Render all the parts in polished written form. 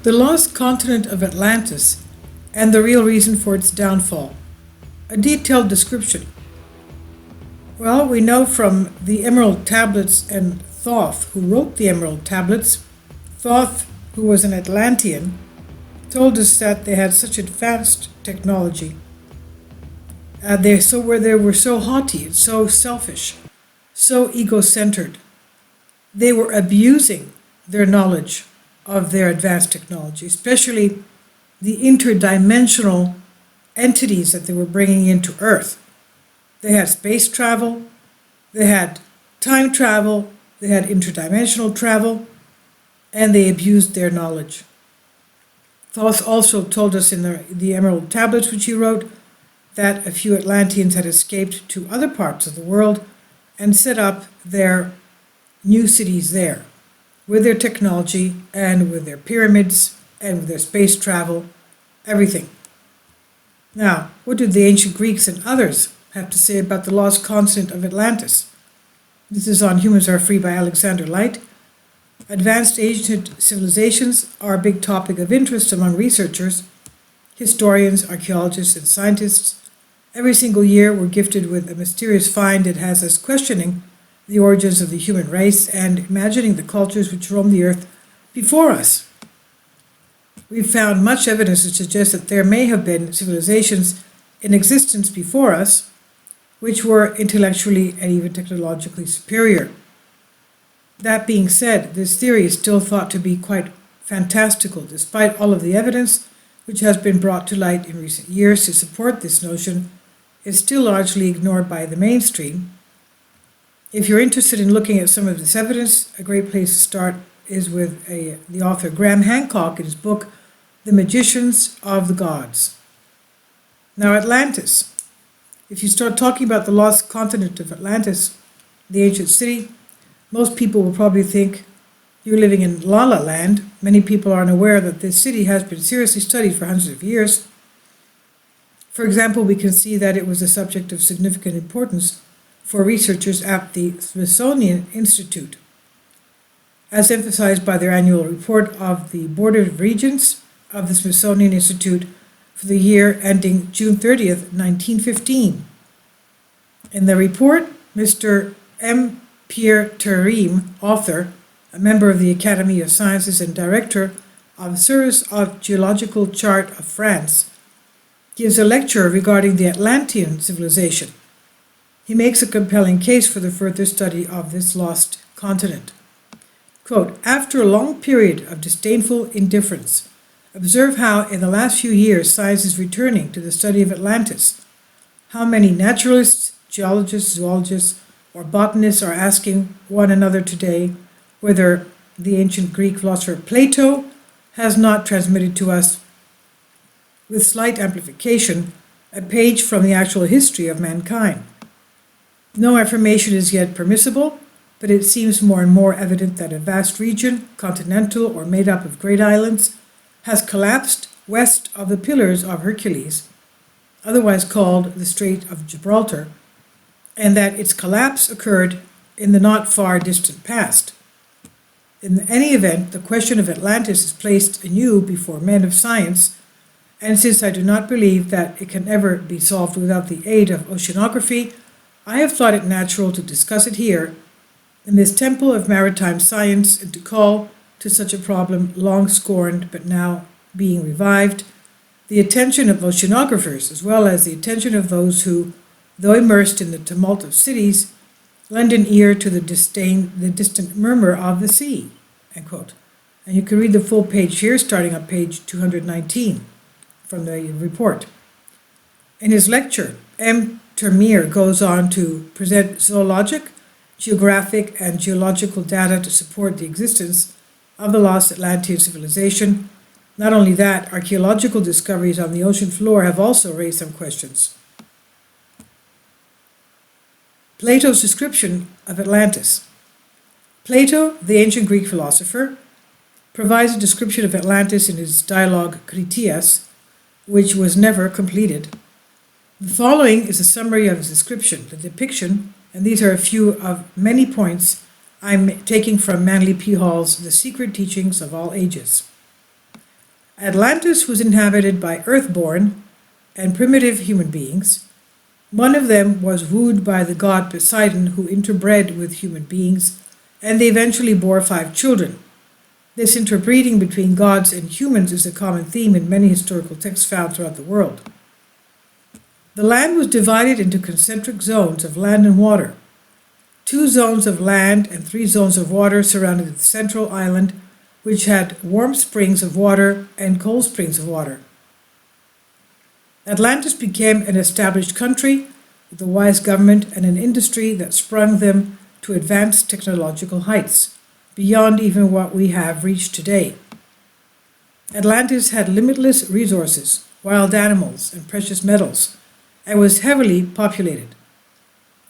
The lost continent of Atlantis and the real reason for its downfall. A detailed description. Well, we know from the Emerald Tablets and Thoth, who wrote the Emerald Tablets. Thoth, who was an Atlantean, told us that they had such advanced technology. They were so haughty and so selfish, so ego-centered. They were abusing their knowledge of their advanced technology, especially the interdimensional entities that they were bringing into Earth. They had space travel, they had time travel, they had interdimensional travel, and they abused their knowledge. Thoth also told us in the Emerald Tablets, which he wrote, that a few Atlanteans had escaped to other parts of the world and set up their new cities there, with their technology and with their pyramids and with their space travel, everything. Now, what did the ancient Greeks and others have to say about the lost continent of Atlantis? This is on Humans Are Free by Alexander Light. Advanced ancient civilizations are a big topic of interest among researchers, historians, archaeologists, and scientists. Every single year we're gifted with a mysterious find that has us questioning the origins of the human race and imagining the cultures which roamed the earth before us. We've found much evidence to suggest that there may have been civilizations in existence before us which were intellectually and even technologically superior. That being said, this theory is still thought to be quite fantastical, despite all of the evidence which has been brought to light in recent years to support this notion. Is still largely ignored by the mainstream. If you're interested in looking at some of this evidence, a great place to start is with the author Graham Hancock in his book, The Magicians of the Gods. Now, Atlantis. If you start talking about the lost continent of Atlantis, the ancient city, most people will probably think you're living in La La Land. Many people are unaware that this city has been seriously studied for hundreds of years. For example, we can see that it was a subject of significant importance for researchers at the Smithsonian Institute, as emphasized by their annual report of the Board of Regents of the Smithsonian Institute for the year ending June 30th, 1915. In the report, Mr. M. Pierre Terim, author, a member of the Academy of Sciences and director of Service of Geological Chart of France, gives a lecture regarding the Atlantean civilization. He makes a compelling case for the further study of this lost continent. Quote, after a long period of disdainful indifference, observe how in the last few years science is returning to the study of Atlantis. How many naturalists, geologists, zoologists, or botanists are asking one another today whether the ancient Greek philosopher Plato has not transmitted to us, with slight amplification, a page from the actual history of mankind. No affirmation is yet permissible, but it seems more and more evident that a vast region, continental or made up of great islands, has collapsed west of the Pillars of Hercules, otherwise called the Strait of Gibraltar, and that its collapse occurred in the not far distant past. In any event, the question of Atlantis is placed anew before men of science, and since I do not believe that it can ever be solved without the aid of oceanography, I have thought it natural to discuss it here, in this temple of maritime science, and to call to such a problem long scorned but now being revived, the attention of oceanographers, as well as the attention of those who, though immersed in the tumult of cities, lend an ear to the distant murmur of the sea. End quote. And you can read the full page here, starting on page 219. From the report. In his lecture, M. Termeer goes on to present zoologic, geographic, and geological data to support the existence of the lost Atlantean civilization. Not only that, archaeological discoveries on the ocean floor have also raised some questions. Plato's description of Atlantis. Plato, the ancient Greek philosopher, provides a description of Atlantis in his dialogue Critias, which was never completed. The following is a summary of his description, the depiction, and these are a few of many points I'm taking from Manly P. Hall's The Secret Teachings of All Ages. Atlantis was inhabited by earthborn and primitive human beings. One of them was wooed by the god Poseidon, who interbred with human beings, and they eventually bore 5 children. This interbreeding between gods and humans is a common theme in many historical texts found throughout the world. The land was divided into concentric zones of land and water. 2 zones of land and 3 zones of water surrounded the central island, which had warm springs of water and cold springs of water. Atlantis became an established country with a wise government and an industry that sprung them to advanced technological heights, beyond even what we have reached today. Atlantis had limitless resources, wild animals, and precious metals, and was heavily populated.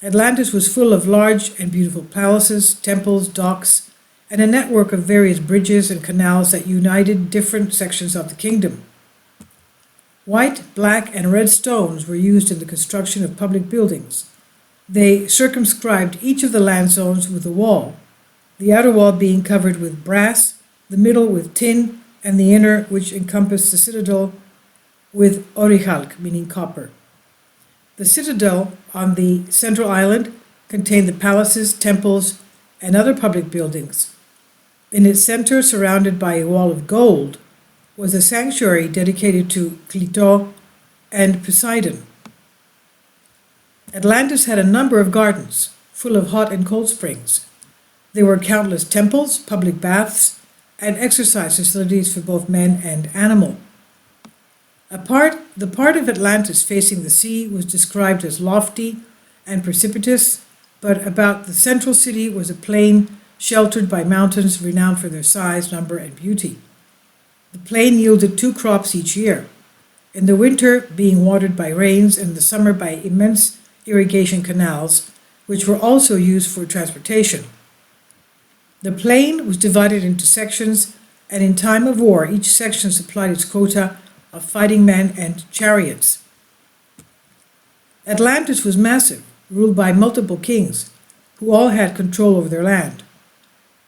Atlantis was full of large and beautiful palaces, temples, docks, and a network of various bridges and canals that united different sections of the kingdom. White, black, and red stones were used in the construction of public buildings. They circumscribed each of the land zones with a wall, the outer wall being covered with brass, the middle with tin, and the inner, which encompassed the citadel, with orichalc, meaning copper. The citadel on the central island contained the palaces, temples, and other public buildings. In its center, surrounded by a wall of gold, was a sanctuary dedicated to Plato and Poseidon. Atlantis had a number of gardens, full of hot and cold springs. There were countless temples, public baths, and exercise facilities for both men and animal. The part of Atlantis facing the sea was described as lofty and precipitous, but about the central city was a plain sheltered by mountains renowned for their size, number, and beauty. The plain yielded 2 crops each year, in the winter being watered by rains and in the summer by immense irrigation canals, which were also used for transportation. The plain was divided into sections, and in time of war, each section supplied its quota of fighting men and chariots. Atlantis was massive, ruled by multiple kings, who all had control over their land.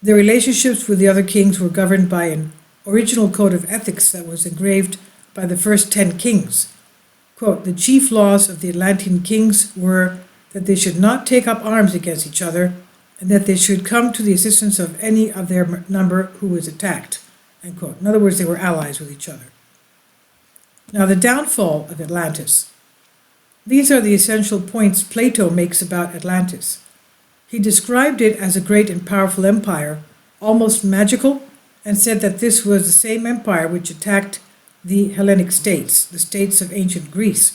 Their relationships with the other kings were governed by an original code of ethics that was engraved by the first 10 kings. Quote, "The chief laws of the Atlantean kings were that they should not take up arms against each other, and that they should come to the assistance of any of their number who was attacked." End quote. In other words, they were allies with each other. Now, the downfall of Atlantis. These are the essential points Plato makes about Atlantis. He described it as a great and powerful empire, almost magical, and said that this was the same empire which attacked the Hellenic states, the states of ancient Greece.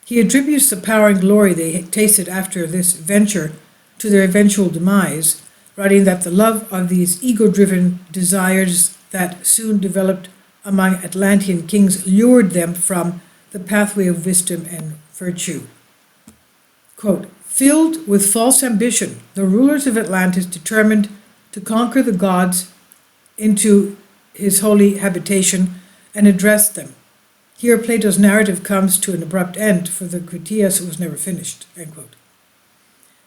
He attributes the power and glory they tasted after this venture to their eventual demise, writing that the love of these ego-driven desires that soon developed among Atlantean kings lured them from the pathway of wisdom and virtue. Quote, "Filled with false ambition, the rulers of Atlantis determined to conquer the gods into his holy habitation and address them." Here Plato's narrative comes to an abrupt end, for the Critias was never finished. End quote.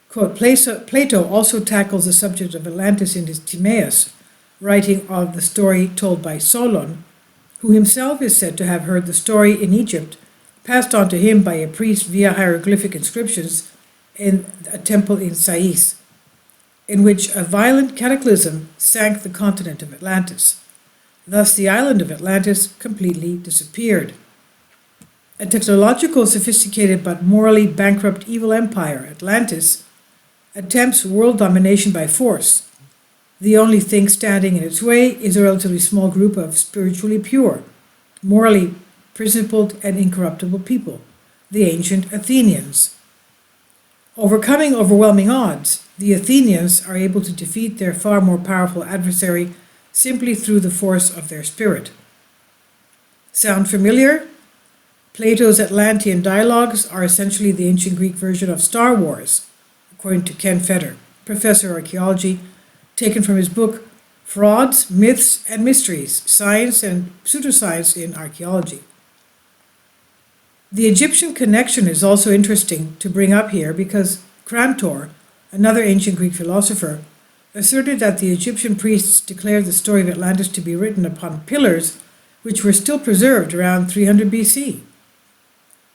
Quote, Plato also tackles the subject of Atlantis in his Timaeus, writing of the story told by Solon, who himself is said to have heard the story in Egypt, passed on to him by a priest via hieroglyphic inscriptions in a temple in Sais, in which a violent cataclysm sank the continent of Atlantis. Thus, the island of Atlantis completely disappeared. A technological, sophisticated, but morally bankrupt evil empire, Atlantis, attempts world domination by force. The only thing standing in its way is a relatively small group of spiritually pure, morally principled, and incorruptible people, the ancient Athenians. Overcoming overwhelming odds, the Athenians are able to defeat their far more powerful adversary simply through the force of their spirit. Sound familiar? Plato's Atlantean dialogues are essentially the ancient Greek version of Star Wars, according to Ken Fetter, professor of archaeology, taken from his book Frauds, Myths, and Mysteries, Science and Pseudoscience in Archaeology. The Egyptian connection is also interesting to bring up here because Crantor, another ancient Greek philosopher, asserted that the Egyptian priests declared the story of Atlantis to be written upon pillars which were still preserved around 300 BC.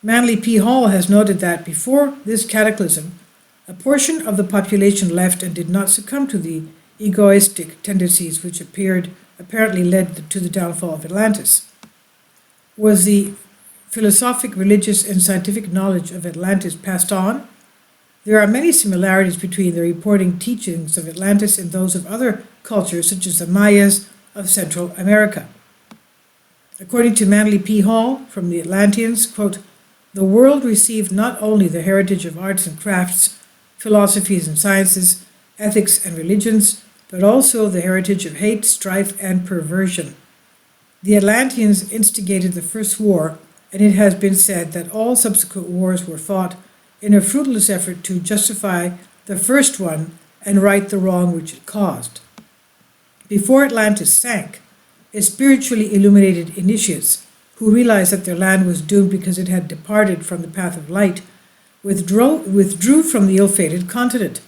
Manly P. Hall has noted that before this cataclysm, a portion of the population left and did not succumb to the egoistic tendencies which apparently led to the downfall of Atlantis. Was the philosophic, religious, and scientific knowledge of Atlantis passed on? There are many similarities between the reporting teachings of Atlantis and those of other cultures, such as the Mayas of Central America. According to Manly P. Hall from the Atlanteans, quote, "The world received not only the heritage of arts and crafts, philosophies and sciences, ethics and religions, but also the heritage of hate, strife, and perversion. The Atlanteans instigated the first war, and it has been said that all subsequent wars were fought in a fruitless effort to justify the first one and right the wrong which it caused. Before Atlantis sank, its spiritually illuminated initiates, who realized that their land was doomed because it had departed from the path of light, withdrew from the ill-fated continent.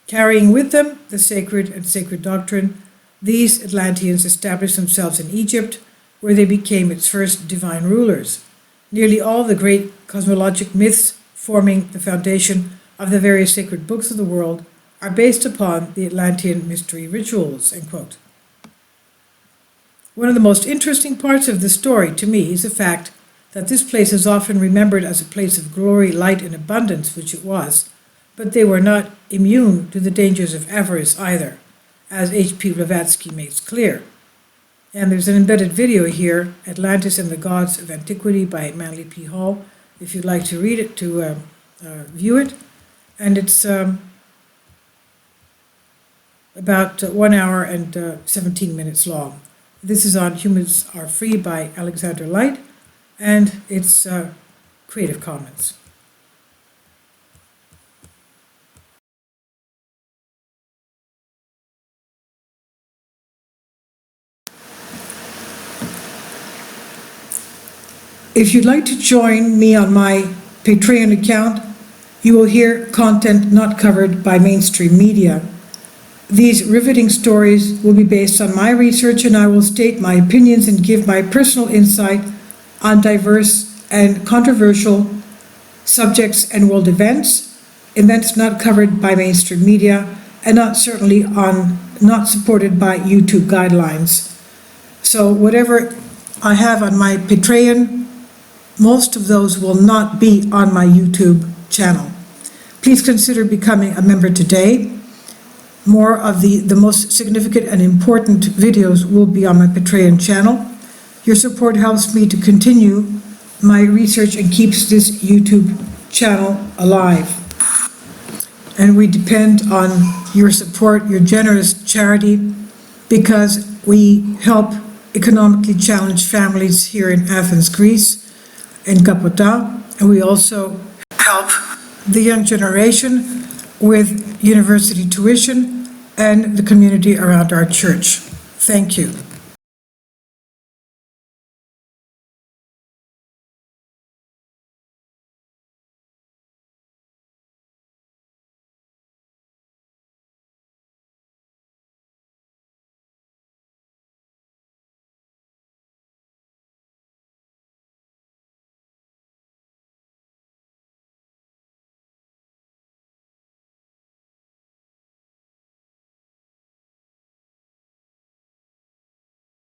Carrying with them the sacred and sacred doctrine, these Atlanteans established themselves in Egypt, where they became its first divine rulers. Nearly all the great cosmologic myths forming the foundation of the various sacred books of the world are based upon the Atlantean mystery rituals," end quote. One of the most interesting parts of the story to me is the fact that this place is often remembered as a place of glory, light, and abundance, which it was, but they were not immune to the dangers of avarice either, as H.P. Blavatsky makes clear. And there's an embedded video here, Atlantis and the Gods of Antiquity by Manly P. Hall, if you'd like to read it, to view it. And it's about 1 hour and 17 minutes long. This is on Humans Are Free by Alexander Light, and it's Creative Commons. If you'd like to join me on my Patreon account, you will hear content not covered by mainstream media. These riveting stories will be based on my research, and I will state my opinions and give my personal insight on diverse and controversial subjects and world events not covered by mainstream media, and not supported by YouTube guidelines. So whatever I have on my Patreon, most of those will not be on my YouTube channel. Please consider becoming a member today. More of the most significant and important videos will be on my Patreon channel. Your support helps me to continue my research and keeps this YouTube channel alive. And we depend on your support, your generous charity, because we help economically challenged families here in Athens, Greece, in Kapota, and we also help the young generation with university tuition and the community around our church. Thank you.